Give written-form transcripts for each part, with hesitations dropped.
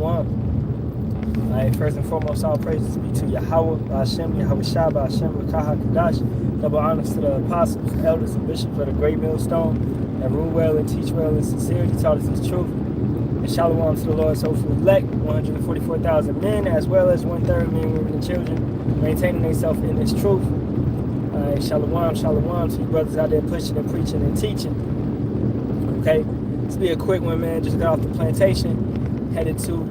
Shalawam. Alright, first and foremost, all praises be to Yahawah, Hashem, Yahawashi, Hashem, Rakaha, Kadash. Double honors to the apostles, elders, and bishops of the great millstone that rule well and teach well in sincerity, taught us his truth. And Shalawam to the Lord's hopeful elect, 144,000 men, as well as 1/3 men, women, and children, maintaining themselves in this truth. Shalawam, Shalawam to you brothers out there pushing and preaching and teaching. Okay, this be a quick one, man. Just got off the plantation, headed to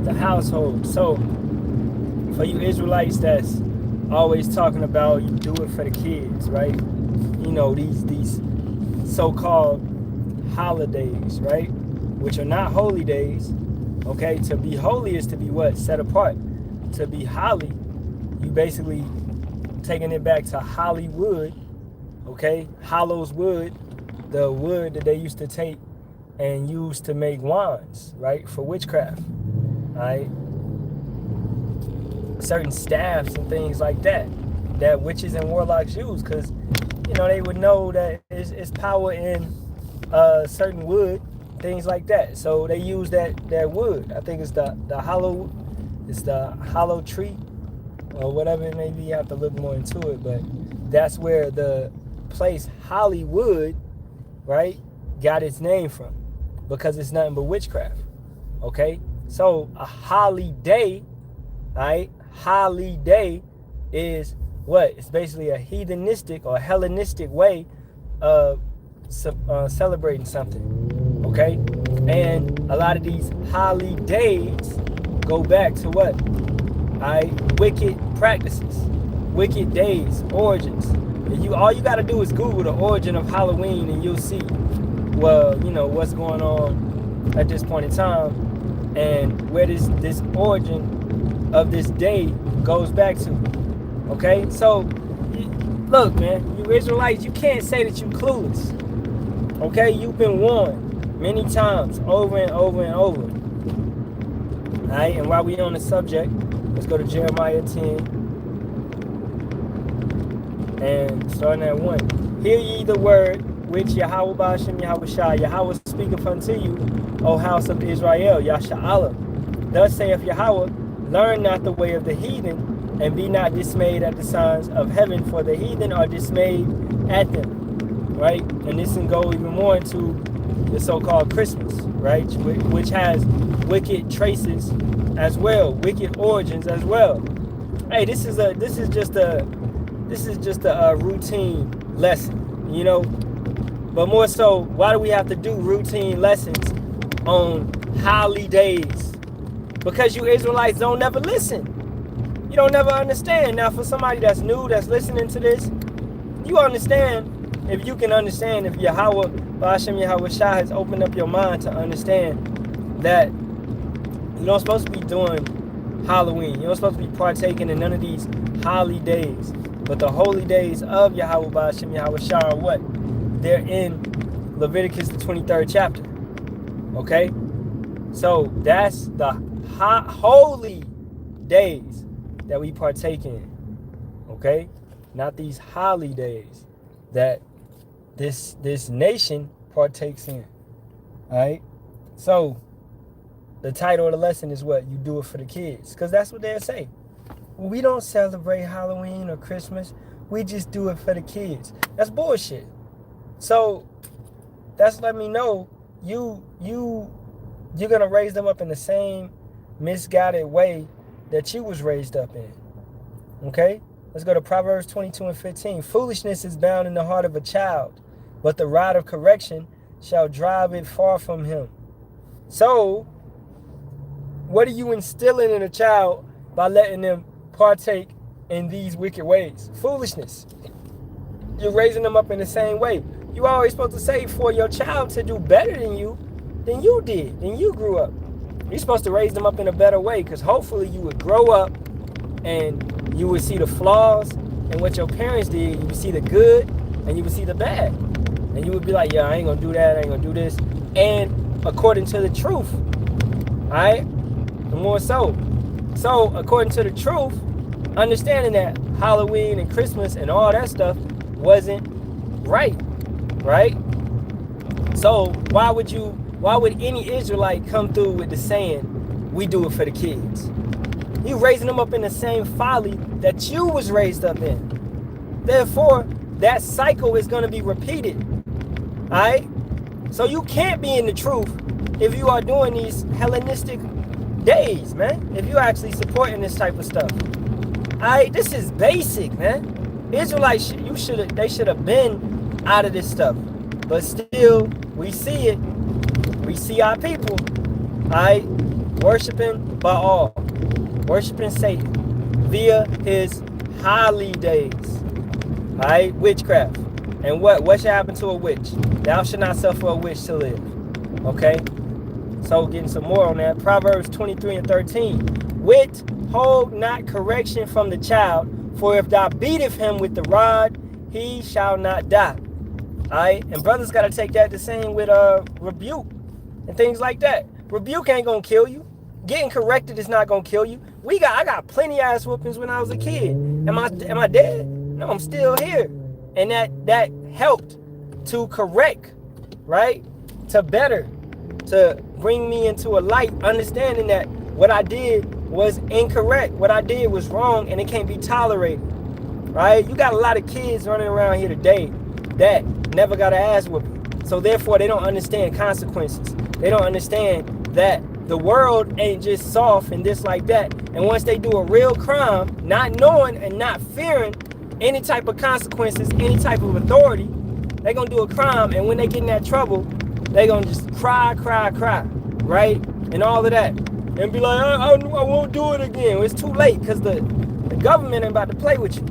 the household. So, for you Israelites that's always talking about you do it for the kids, right? You know, these so-called holidays, right? Which are not holy days. Okay, to be holy is to be what? Set apart. To be holy, you basically taking it back to Hollywood, okay? Hollow's wood, the wood that they used to take and use to make wands, right? For witchcraft, right? Certain staffs and things like that witches and warlocks use, because, you know, they would know that it's power in certain wood, things like that. So they use that wood. I think it's the hollow tree, or whatever it may be. You have to look more into it, but that's where the place Hollywood, right, got its name from, because it's nothing but witchcraft. Okay, so a holiday, right? Holiday is what? It's basically a heathenistic or Hellenistic way of celebrating something. Okay, and a lot of these holidays go back to what? Wicked practices, wicked days, origins. And all you got to do is Google the origin of Halloween, and you'll see, well, you know, what's going on at this point in time, and where this origin of this day goes back to. Okay, so look, man, you Israelites, you can't say that you clueless. Okay, you've been warned many times, over and over and over. All right, and while we on the subject, let's go to Jeremiah 10 and starting at 1. Hear ye the word which Yahawah Ba'ashem Yahawashi, Yahawah speaketh unto you, O house of Israel, Yasharahla. Thus saith Yahawah, learn not the way of the heathen, and be not dismayed at the signs of heaven, for the heathen are dismayed at them. Right? And this can go even more into the so-called Christmas, right? Which has wicked traces as well, wicked origins as well. Hey, this is just a routine lesson, you know. But more so, why do we have to do routine lessons on holidays? Because you Israelites don't never listen. You don't never understand. Now, for somebody that's new, that's listening to this, you understand. If you can understand, if Yahawah, Ba'ashem Yahawashi has opened up your mind to understand that you don't supposed to be doing Halloween. You're not supposed to be partaking in none of these holy days. But the holy days of Yahawah Ba'ashem Yahawashi are what? They're in Leviticus, the 23rd chapter. Okay? So that's the holy days that we partake in. Okay? Not these holidays that this nation partakes in. Alright? So the title of the lesson is what? You do it for the kids. Because that's what they'll say. We don't celebrate Halloween or Christmas. We just do it for the kids. That's bullshit. So that's let me know you're gonna raise them up in the same misguided way that you was raised up in. Okay? Let's go to Proverbs 22 and 15. Foolishness is bound in the heart of a child, but the rod of correction shall drive it far from him. So, what are you instilling in a child by letting them partake in these wicked ways? Foolishness. You're raising them up in the same way. You always supposed to say for your child to do better than you did, than you grew up. You're supposed to raise them up in a better way, because hopefully you would grow up and you would see the flaws in what your parents did. You would see the good and you would see the bad. And you would be like, yeah, I ain't gonna do that, I ain't gonna do this. And according to the truth, alright? And more so. So, according to the truth, understanding that Halloween and Christmas and all that stuff wasn't right? So, why would any Israelite come through with the saying we do it for the kids. You raising them up in the same folly that you was raised up in. Therefore, that cycle is going to be repeated. All right? So you can't be in the truth if you are doing these Hellenistic days, man. If you're actually supporting this type of stuff. All right? This is basic, man. Israelites, they should have been out of this stuff. But still, we see it. We see our people, all right, worshiping Baal, worshiping Satan via his holidays, all right, witchcraft. And what should happen to a witch? Thou shalt not suffer a witch to live. Okay? So getting some more on that. Proverbs 23:13. Withhold not correction from the child, for if thou beateth him with the rod, he shall not die. Alright? And brothers gotta take that the same with rebuke and things like that. Rebuke ain't gonna kill you. Getting corrected is not gonna kill you. I got plenty ass whoopings when I was a kid. Am I dead? No, I'm still here. And that helped to correct, right? To better, to bring me into a light, understanding that what I did was incorrect. What I did was wrong, and it can't be tolerated, right? You got a lot of kids running around here today that never got an ass whooping. So therefore, they don't understand consequences. They don't understand that the world ain't just soft and this like that. And once they do a real crime, not knowing and not fearing any type of consequences, any type of authority, they're going to do a crime. And when they get in that trouble, they're going to just cry, right? And all of that. And be like, I won't do it again. Well, it's too late because the government ain't about to play with you.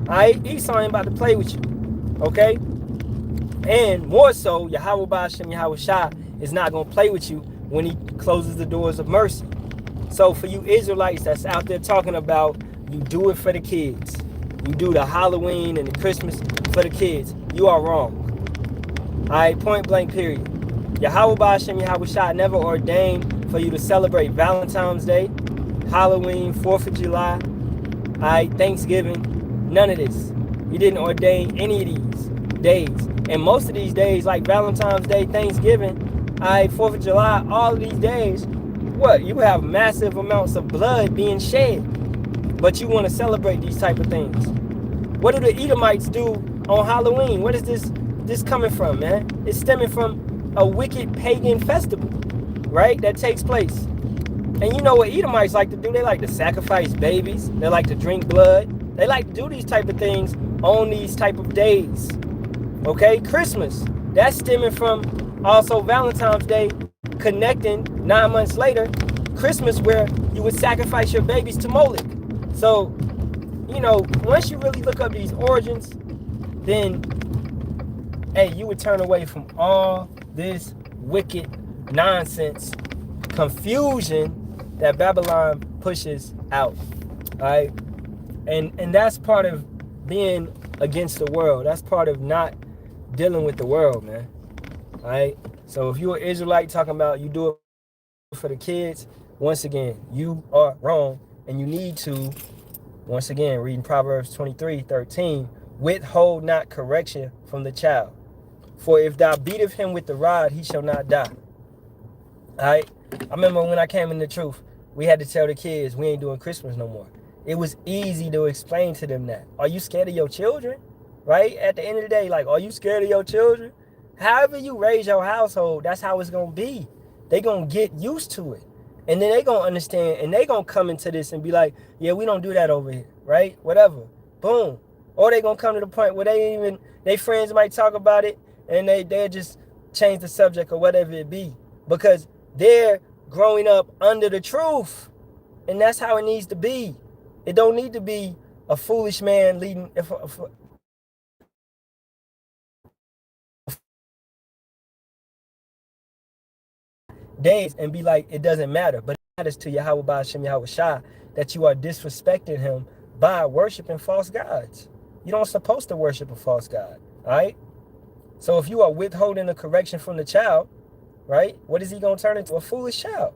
All right? Esau ain't about to play with you. Okay? And more so, Yahawashi is not going to play with you when he closes the doors of mercy. So for you Israelites that's out there talking about you do it for the kids, you do the Halloween and the Christmas for the kids, you are wrong. Alright, point blank period. Yahawashi never ordained for you to celebrate Valentine's Day, Halloween, 4th of July, alright, Thanksgiving, none of this. He didn't ordain any of these days. And most of these days, like Valentine's Day, Thanksgiving, 4th of July, all of these days, you have massive amounts of blood being shed. But you want to celebrate these type of things. What do the Edomites do on Halloween? What is this coming from, man? It's stemming from a wicked pagan festival, right? That takes place. And you know what Edomites like to do? They like to sacrifice babies. They like to drink blood. They like to do these type of things on these type of days. Okay, Christmas, that's stemming from also Valentine's Day, connecting 9 months later, Christmas, where you would sacrifice your babies to Moloch. So, you know, once you really look up these origins, then, hey, you would turn away from all this wicked nonsense, confusion that Babylon pushes out, all right? And that's part of being against the world. That's part of not dealing with the world, man. All right? So if you're an Israelite talking about you do it for the kids, once again, you are wrong. And you need to, once again, reading Proverbs 23:13, withhold not correction from the child. For if thou beateth him with the rod, he shall not die. All right? I remember when I came in the truth, we had to tell the kids we ain't doing Christmas no more. It was easy to explain to them that. Are you scared of your children? Right? At the end of the day, like, are you scared of your children? However you raise your household, that's how it's going to be. They're going to get used to it. And then they're going to understand, and they're going to come into this and be like, yeah, we don't do that over here, right? Whatever. Boom. Or they're going to come to the point where their friends might talk about it, and they'll just change the subject or whatever it be. Because they're growing up under the truth. And that's how it needs to be. It don't need to be a foolish man leading... days and be like, it doesn't matter. But it matters to Yahawashi that you are disrespecting him by worshiping false gods. You don't supposed to worship a false god. All right? So if you are withholding a correction from the child, right, what is he going to turn into? A foolish child.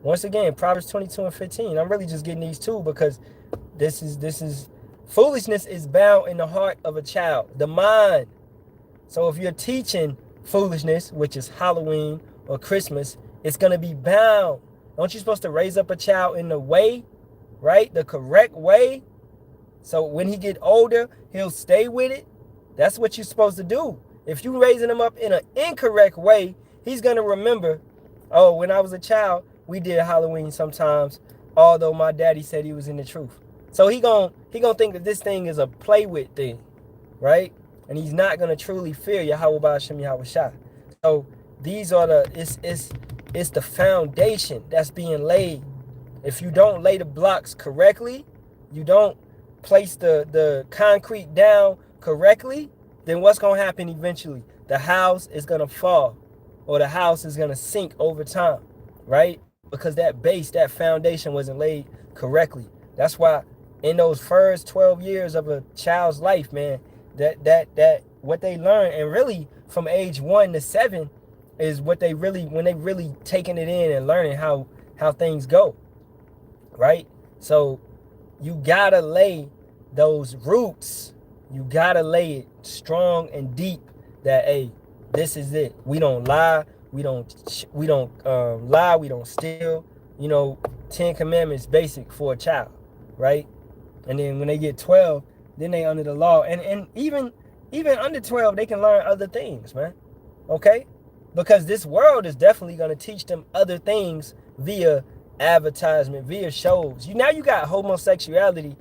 Once again, Proverbs 22:15. I'm really just getting these two because this is foolishness is bound in the heart of a child, the mind. So if you're teaching foolishness, which is Halloween or Christmas, it's going to be bound Don't you supposed to raise up a child in the way, right? The correct way. So when he get older, he'll stay with it. That's what you're supposed to do. If you raising him up in an incorrect way, he's going to remember, oh, when I was a child, we did Halloween sometimes, although my daddy said he was in the truth. So he gonna think that this thing is a play with thing, right? And he's not going to truly fear Yahawah Shem Yahawashi. So these are it's the foundation that's being laid. If you don't lay the blocks correctly, you don't place the concrete down correctly, then what's going to happen eventually? The house is going to fall, or the house is going to sink over time, right? Because that base, that foundation wasn't laid correctly. That's why in those first 12 years of a child's life, man, that what they learn, and really from age 1 to 7 is what they really, when they really taking it in and learning how things go, right? So you gotta lay those roots. You gotta lay it strong and deep that, hey, this is it. We don't lie. We don't lie. We don't steal. 10 commandments basic for a child, right? And then when they get 12, then they under the law. And even under 12, they can learn other things, man. Okay? Because this world is definitely going to teach them other things via advertisement, via shows. Now you got homosexuality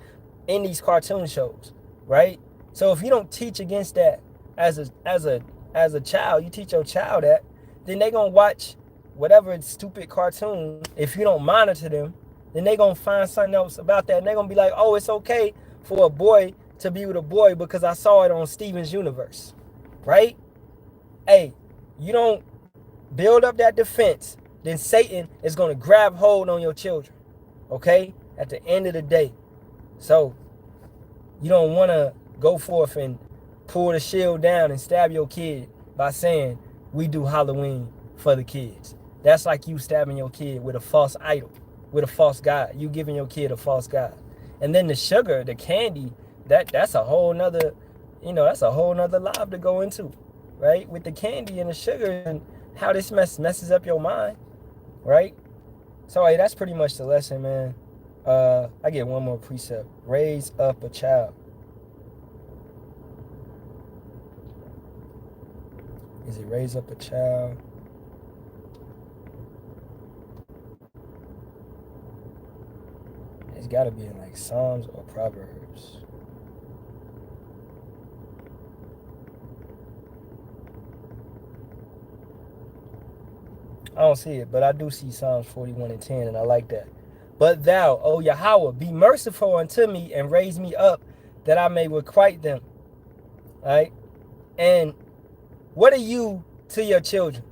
in these cartoon shows, right? So if you don't teach against that as a child, you teach your child that, then they gonna watch whatever stupid cartoon. If you don't monitor them, then they gonna find something else about that, and they gonna be like, oh, it's okay for a boy to be with a boy because I saw it on Steven's Universe, right? Hey, you don't build up that defense, then Satan is gonna grab hold on your children, okay? At the end of the day. So you don't want to go forth and pull the shield down and stab your kid by saying, we do Halloween for the kids. That's like you stabbing your kid with a false idol, with a false god. You giving your kid a false god. And then the sugar, the candy, that's a whole nother, that's a whole nother live to go into, right? With the candy and the sugar and how this messes up your mind, right? So hey, that's pretty much the lesson, man. I get one more precept. Raise up a child. Is it raise up a child? It's got to be in like Psalms or Proverbs. I don't see it, but I do see Psalms 41 and 10, and I like that. But thou, O Yahawah, be merciful unto me and raise me up that I may requite them. All right? And what are you to your children?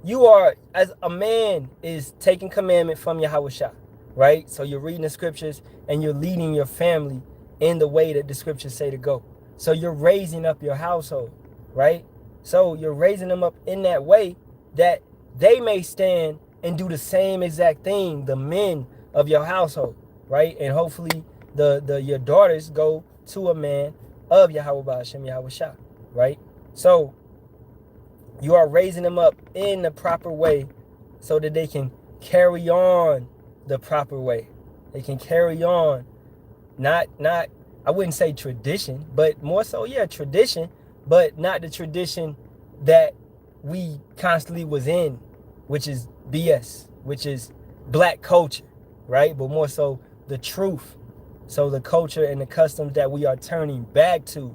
You are, as a man is taking commandment from Yahawashi, right? So you're reading the scriptures and you're leading your family in the way that the scriptures say to go. So you're raising up your household, right? So you're raising them up in that way that they may stand and do the same exact thing, the men of your household, right? And hopefully your daughters go to a man of Yahawah Shem Yahawashi, right? So you are raising them up in the proper way so that they can carry on the proper way. They can carry on, not I wouldn't say tradition, but more so, yeah, tradition, but not the tradition that we constantly was in, which is BS, which is black culture, right? But more so the truth. So the culture and the customs that we are turning back to,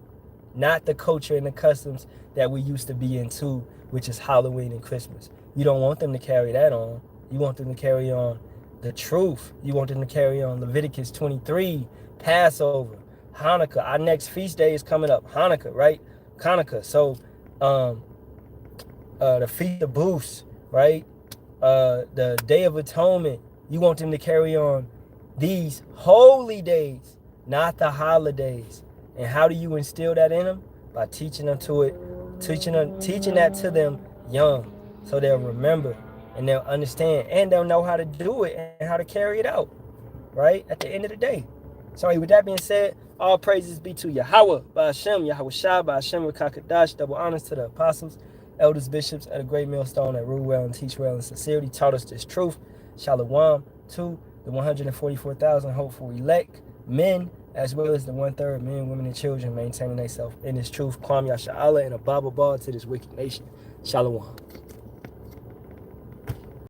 not the culture and the customs that we used to be into, which is Halloween and Christmas. You don't want them to carry that on. You want them to carry on the truth. You want them to carry on Leviticus 23, Passover, Hanukkah. Our next feast day is coming up, Hanukkah, right? Hanukkah. So the Feast of Booths, right? The Day of Atonement. You want them to carry on these holy days, not the holidays. And how do you instill that in them? By teaching them to it, teaching that to them young, so they'll remember and they'll understand and they'll know how to do it and how to carry it out, right? At the end of the day. So with that being said, all praises be to Yahawah, Ba'ashem, Yahawashi, Ba'ashem, Rakakadash, double honors to the apostles, elders, bishops at a great millstone that rule well and teach well in sincerity, taught us this truth. Shalawam to the 144,000 hopeful elect men, as well as the 1/3 men, women, and children maintaining themselves in this truth. Kwam Yasharahla and a Bible ball to this wicked nation. Shalawam.